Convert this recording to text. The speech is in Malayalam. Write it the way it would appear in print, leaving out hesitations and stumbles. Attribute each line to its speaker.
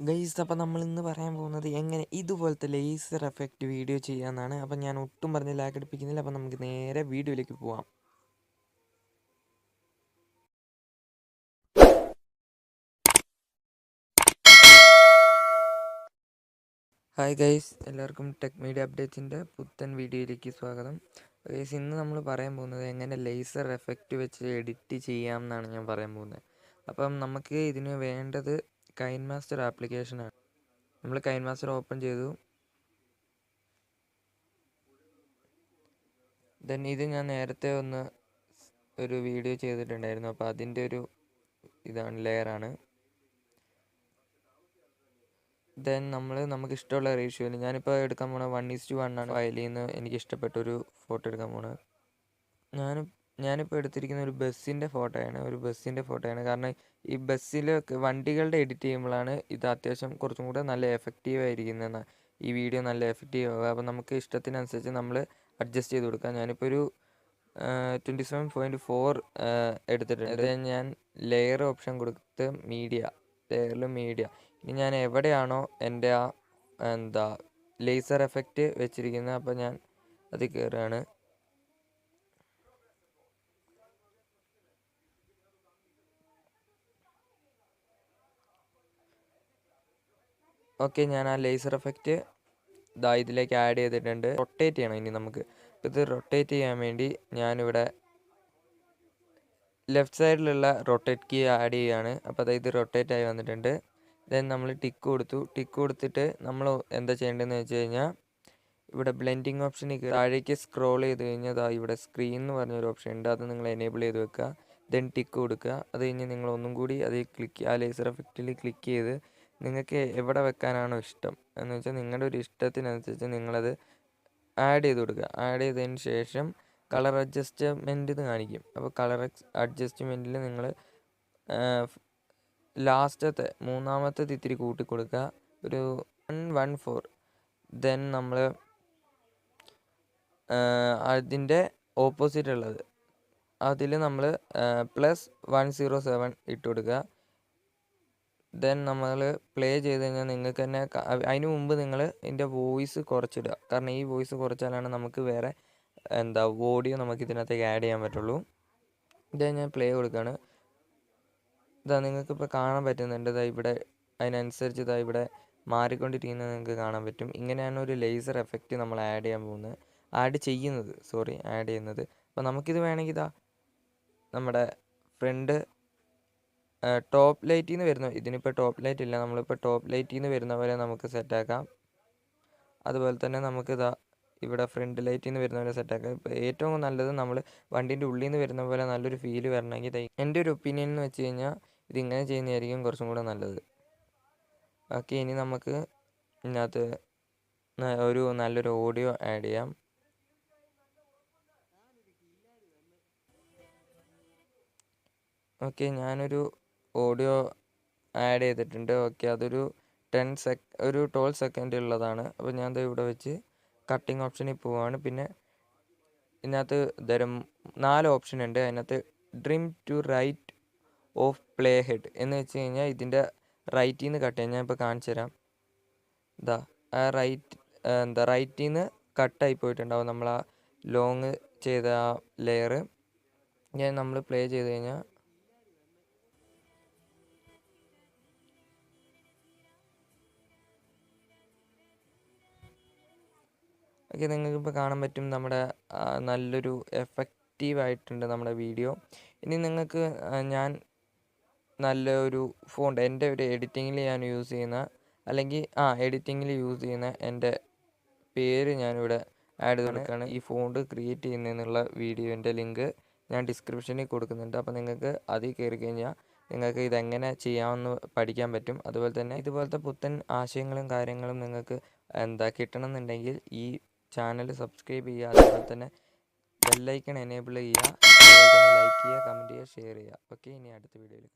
Speaker 1: ഗൈസ്, അപ്പോൾ നമ്മൾ ഇന്ന് പറയാൻ പോകുന്നത് എങ്ങനെ ഇതുപോലത്തെ ലേസർ എഫക്റ്റ് വീഡിയോ ചെയ്യാമെന്നാണ്. അപ്പം ഞാൻ ഒട്ടും പറഞ്ഞ് ലാഗ് അടിപ്പിക്കുന്നില്ല. അപ്പം നമുക്ക് നേരെ വീഡിയോയിലേക്ക് പോവാം. ഹായ് ഗൈസ്, എല്ലാവർക്കും ടെക് മീഡിയ അപ്ഡേറ്റ്സിൻ്റെ പുത്തൻ വീഡിയോയിലേക്ക് സ്വാഗതം. ഗൈസ്, ഇന്ന് നമ്മൾ പറയാൻ പോകുന്നത് എങ്ങനെ ലേസർ എഫക്റ്റ് വെച്ച് എഡിറ്റ് ചെയ്യാം എന്നാണ് ഞാൻ പറയാൻ പോകുന്നത്. അപ്പം നമുക്ക് ഇതിന് വേണ്ടത് കൈൻമാസ്റ്റർ ആപ്ലിക്കേഷനാണ്. നമ്മൾ കൈൻമാസ്റ്റർ ഓപ്പൺ ചെയ്തു. ദെൻ ഇത് ഞാൻ നേരത്തെ ഒരു വീഡിയോ ചെയ്തിട്ടുണ്ടായിരുന്നു. അപ്പോൾ അതിൻ്റെ ഒരു ലെയറാണ്. ദെൻ നമുക്ക് ഇഷ്ടമുള്ള റേഷ്യോയിൽ ഞാനിപ്പോൾ എടുക്കാൻ പോണത് 1:1 ആണ്. ഫയലിൽ നിന്ന് എനിക്ക് ഇഷ്ടപ്പെട്ടൊരു ഫോട്ടോ എടുക്കാൻ പോണത്. ഞാനിപ്പോൾ എടുത്തിരിക്കുന്ന ഒരു ബസ്സിൻ്റെ ഫോട്ടോയാണ്. കാരണം ഈ വണ്ടികളുടെ എഡിറ്റ് ചെയ്യുമ്പോഴാണ് ഇത് അത്യാവശ്യം കുറച്ചും കൂടെ നല്ല എഫക്റ്റീവ് ആയിരിക്കുന്നത്. ഈ വീഡിയോ നല്ല എഫക്റ്റീവ് ആവുക. അപ്പോൾ നമുക്ക് ഇഷ്ടത്തിനനുസരിച്ച് നമ്മൾ അഡ്ജസ്റ്റ് ചെയ്ത് കൊടുക്കാം. ഞാനിപ്പോൾ ഒരു 27.4 എടുത്തിട്ടുണ്ട്. അത് ഞാൻ ലെയർ ഓപ്ഷൻ കൊടുത്ത് ലെയറിൽ മീഡിയ. ഇനി ഞാൻ എവിടെയാണോ എൻ്റെ ലേസർ എഫക്റ്റ് വെച്ചിരിക്കുന്നത്, അപ്പോൾ ഞാൻ അതിൽ കയറുകയാണ്. ഓക്കെ, ഞാൻ ആ ലേസർ എഫക്റ്റ് ഇതിലേക്ക് ആഡ് ചെയ്തിട്ടുണ്ട്. റൊട്ടേറ്റ് ചെയ്യണം ഇനി നമുക്ക്. ഇത് റൊട്ടേറ്റ് ചെയ്യാൻ വേണ്ടി ഞാനിവിടെ ലെഫ്റ്റ് സൈഡിലുള്ള റൊട്ടേറ്റ് കീ ആഡ് ചെയ്യുകയാണ്. അപ്പോൾ അതായത് റൊട്ടേറ്റ് ആയി വന്നിട്ടുണ്ട്. ദെൻ നമ്മൾ ടിക്ക് കൊടുത്തിട്ട് നമ്മൾ എന്താ ചെയ്യേണ്ടതെന്ന് വെച്ച് കഴിഞ്ഞാൽ, ഇവിടെ ബ്ലെൻഡിങ് ഓപ്ഷനിൽ താഴേക്ക് സ്ക്രോൾ ചെയ്ത് കഴിഞ്ഞാൽ ഇവിടെ സ്ക്രീൻ എന്ന് പറഞ്ഞൊരു ഓപ്ഷൻ ഉണ്ട്. അത് നിങ്ങൾ എനേബിൾ ചെയ്ത് വെക്കുക. ദെൻ ടിക്ക് കൊടുക്കുക. അത് കഴിഞ്ഞ് നിങ്ങൾ ഒന്നും കൂടി അതിൽ ആ ലേസർ എഫക്റ്റിൽ ക്ലിക്ക് ചെയ്ത് നിങ്ങൾക്ക് എവിടെ വെക്കാനാണോ ഇഷ്ടം എന്ന് വെച്ചാൽ നിങ്ങളുടെ ഒരു ഇഷ്ടത്തിനനുസരിച്ച് നിങ്ങളത് ആഡ് ചെയ്ത് കൊടുക്കുക. ആഡ് ചെയ്തതിന് ശേഷം കളർ അഡ്ജസ്റ്റ്മെൻറ്റ് എന്ന് കാണിക്കും. അപ്പോൾ കളർ അഡ്ജസ്റ്റ്മെൻറ്റിൽ നിങ്ങൾ ലാസ്റ്റത്തെ മൂന്നാമത്തെ ഇത്തിരി കൂട്ടി കൊടുക്കുക, ഒരു 114. ദെൻ നമ്മൾ അതിൻ്റെ ഓപ്പോസിറ്റ് ഉള്ളത് അതിൽ നമ്മൾ +107 ഇട്ട് കൊടുക്കുക. ദെൻ നമ്മൾ പ്ലേ ചെയ്ത് കഴിഞ്ഞാൽ നിങ്ങൾക്ക് തന്നെ അതിന് മുമ്പ് നിങ്ങൾ ഇതിൻ്റെ വോയിസ് കുറച്ചിടുക. കാരണം ഈ വോയിസ് കുറച്ചാലാണ് നമുക്ക് വേറെ ഓഡിയോ നമുക്ക് ഇതിനകത്തേക്ക് ആഡ് ചെയ്യാൻ പറ്റുള്ളൂ. ഇതാ ഞാൻ പ്ലേ കൊടുക്കുകയാണ്. നിങ്ങൾക്കിപ്പോൾ കാണാൻ പറ്റുന്നുണ്ട്. ഇവിടെ അതിനനുസരിച്ച് ഇവിടെ മാറിക്കൊണ്ടിരിക്കുന്നത് നിങ്ങൾക്ക് കാണാൻ പറ്റും. ഇങ്ങനെയാണ് ഒരു ലേസർ എഫക്റ്റ് നമ്മൾ ആഡ് ചെയ്യുന്നത്. അപ്പോൾ നമുക്കിത് വേണമെങ്കിൽ നമ്മുടെ ഫ്രണ്ട് ടോപ്പ് ലൈറ്റിൽ നിന്ന് വരുന്ന, ഇതിനിപ്പോൾ ടോപ്പ് ലൈറ്റ് ഇല്ല, നമ്മളിപ്പോൾ ടോപ്പ് ലൈറ്റിൽ നിന്ന് വരുന്ന പോലെ നമുക്ക് സെറ്റാക്കാം. അതുപോലെ തന്നെ ഇവിടെ ഫ്രണ്ട് ലൈറ്റിൽ നിന്ന് വരുന്ന പോലെ സെറ്റാക്കാം. ഇപ്പോൾ ഏറ്റവും നല്ലത് നമ്മൾ വണ്ടീൻ്റെ ഉള്ളിൽ നിന്ന് വരുന്ന പോലെ നല്ലൊരു ഫീല് വരണമെങ്കിൽ എൻ്റെ ഒരു ഒപ്പീനിയൻ എന്ന് വെച്ച് കഴിഞ്ഞാൽ ഇതിങ്ങനെ ചെയ്യുന്നതായിരിക്കും കുറച്ചും കൂടെ നല്ലത്. ബാക്കി ഇനി നമുക്ക് ഇതിനകത്ത് നല്ലൊരു ഓഡിയോ ആഡ് ചെയ്യാം. ഓക്കെ, ഞാനൊരു ഓഡിയോ ആഡ് ചെയ്തിട്ടുണ്ട്. ഓക്കെ, അതൊരു 12 സെക്കൻഡ് ഉള്ളതാണ്. അപ്പോൾ ഞാൻ ഇവിടെ വെച്ച് കട്ടിങ് ഓപ്ഷനിൽ പോവുകയാണ്. പിന്നെ ഇതിനകത്ത് 4 ഓപ്ഷൻ ഉണ്ട്. അതിനകത്ത് dream to right of play head എന്ന് വെച്ച് കഴിഞ്ഞാൽ ഇതിൻ്റെ റൈറ്റിൽ നിന്ന് കട്ട് ചെയ്യാം. ഞാൻ ഇപ്പോൾ കാണിച്ചു തരാം. ആ റൈറ്റിൽ നിന്ന് കട്ടായി പോയിട്ടുണ്ടാവും നമ്മൾ ആ ലോങ് ചെയ്ത ആ ലെയർ. നമ്മൾ പ്ലേ ചെയ്ത് കഴിഞ്ഞാൽ ഓക്കെ, നിങ്ങൾക്കിപ്പോൾ കാണാൻ പറ്റും നമ്മുടെ നല്ലൊരു എഫക്റ്റീവായിട്ടുണ്ട് നമ്മുടെ വീഡിയോ. ഇനി നിങ്ങൾക്ക് ഞാൻ നല്ലൊരു ഫോണ്ട് എൻ്റെ ഒരു എഡിറ്റിങ്ങിൽ ഞാൻ യൂസ് ചെയ്യുന്ന എഡിറ്റിങ്ങിൽ യൂസ് ചെയ്യുന്ന എൻ്റെ പേര് ഞാനിവിടെ ആഡ് ചെയ്ത് കൊടുക്കുകയാണ്. ഈ ഫോണ്ട് ക്രിയേറ്റ് ചെയ്യുന്നതിനുള്ള വീഡിയോൻ്റെ ലിങ്ക് ഞാൻ ഡിസ്ക്രിപ്ഷനിൽ കൊടുക്കുന്നുണ്ട്. അപ്പോൾ നിങ്ങൾക്ക് അതിൽ കയറി കഴിഞ്ഞാൽ നിങ്ങൾക്ക് ഇതെങ്ങനെ ചെയ്യാമെന്ന് പഠിക്കാൻ പറ്റും. അതുപോലെ തന്നെ ഇതുപോലത്തെ പുത്തൻ ആശയങ്ങളും കാര്യങ്ങളും നിങ്ങൾക്ക് കിട്ടണമെന്നുണ്ടെങ്കിൽ ഈ ചാനൽ സബ്സ്ക്രൈബ് ചെയ്യുക. അതുപോലെ തന്നെ ബെല്ലൈക്കൺ എനേബിൾ ചെയ്യുക. അതുപോലെ തന്നെ ലൈക്ക് ചെയ്യുക, കമൻറ്റ് ചെയ്യുക, ഷെയർ ചെയ്യുക. ഓക്കെ, ഇനി അടുത്ത വീഡിയോയിൽ